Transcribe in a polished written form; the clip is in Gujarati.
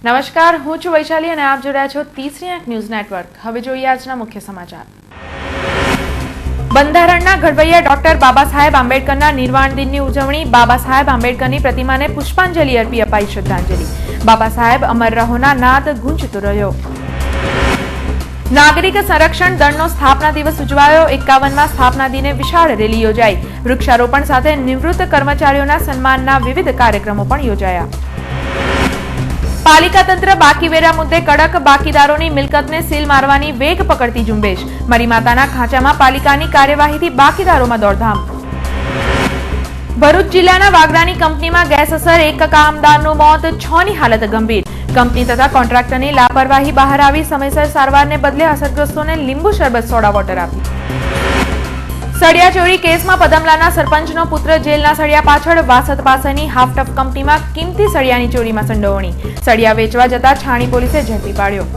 નમસ્કાર, હું છું વૈશાલી અને આપ જોડ્યા છો તીસરી આંખ ન્યૂઝ નેટવર્ક। હવે જોઈએ આજના મુખ્ય સમાચાર। બંધારણના ઘડવૈયા ડોક્ટર બાબા સાહેબ આંબેડકરના નિર્વાણ દિનની ઉજવણી। બાબા સાહેબ આંબેડકરની પ્રતિમાને પુષ્પાંજલિ અર્પી અપાઈ શ્રદ્ધાંજલિ। બાબા સાહેબ અમર રહોના નાદ ગુંજતો રહ્યો। નાગરિક સંરક્ષણ દળનો સ્થાપના દિવસ ઉજવાયો। 51માં સ્થાપના દિને વિશાળ રેલી યોજાઈ। વૃક્ષારોપણ સાથે નિવૃત્ત કર્મચારીઓના સન્માનના વિવિધ કાર્યક્રમો પણ યોજાયા। પાલિકા તંત્ર બાકીવેરા મુદ્દે કડક, બાકીદારોની મિલકતને સીલ મારવાની વેગ પકડતી ઝુંબેશ। મરીમાતાના ખાંચામાં પાલિકાની કાર્યવાહીથી બાકીદારોમાં દોડધામ। ભરૂચ જિલ્લાના વાગરાની કંપનીમાં ગેસ અસર, એક કામદારનું મોત, 6ની હાલત ગંભીર। કંપની તથા કોન્ટ્રાક્ટરની લાપરવાહી બહાર આવી। સમયસર સારવારને બદલે અસરગ્રસ્તોને લીંબુ શરબત, સોડા વોટર આપી। સળિયા ચોરી કેસમાં પદમલાના સરપંચનો પુત્ર જેલના સળિયા પાછળ। વાસદ પાસેની હાફટફ કંપનીમાં કિંમતી સળિયાની ચોરીમાં સંડોવણી। સળિયા વેચવા જતા છાણી પોલીસે ઝડપી પાડ્યો।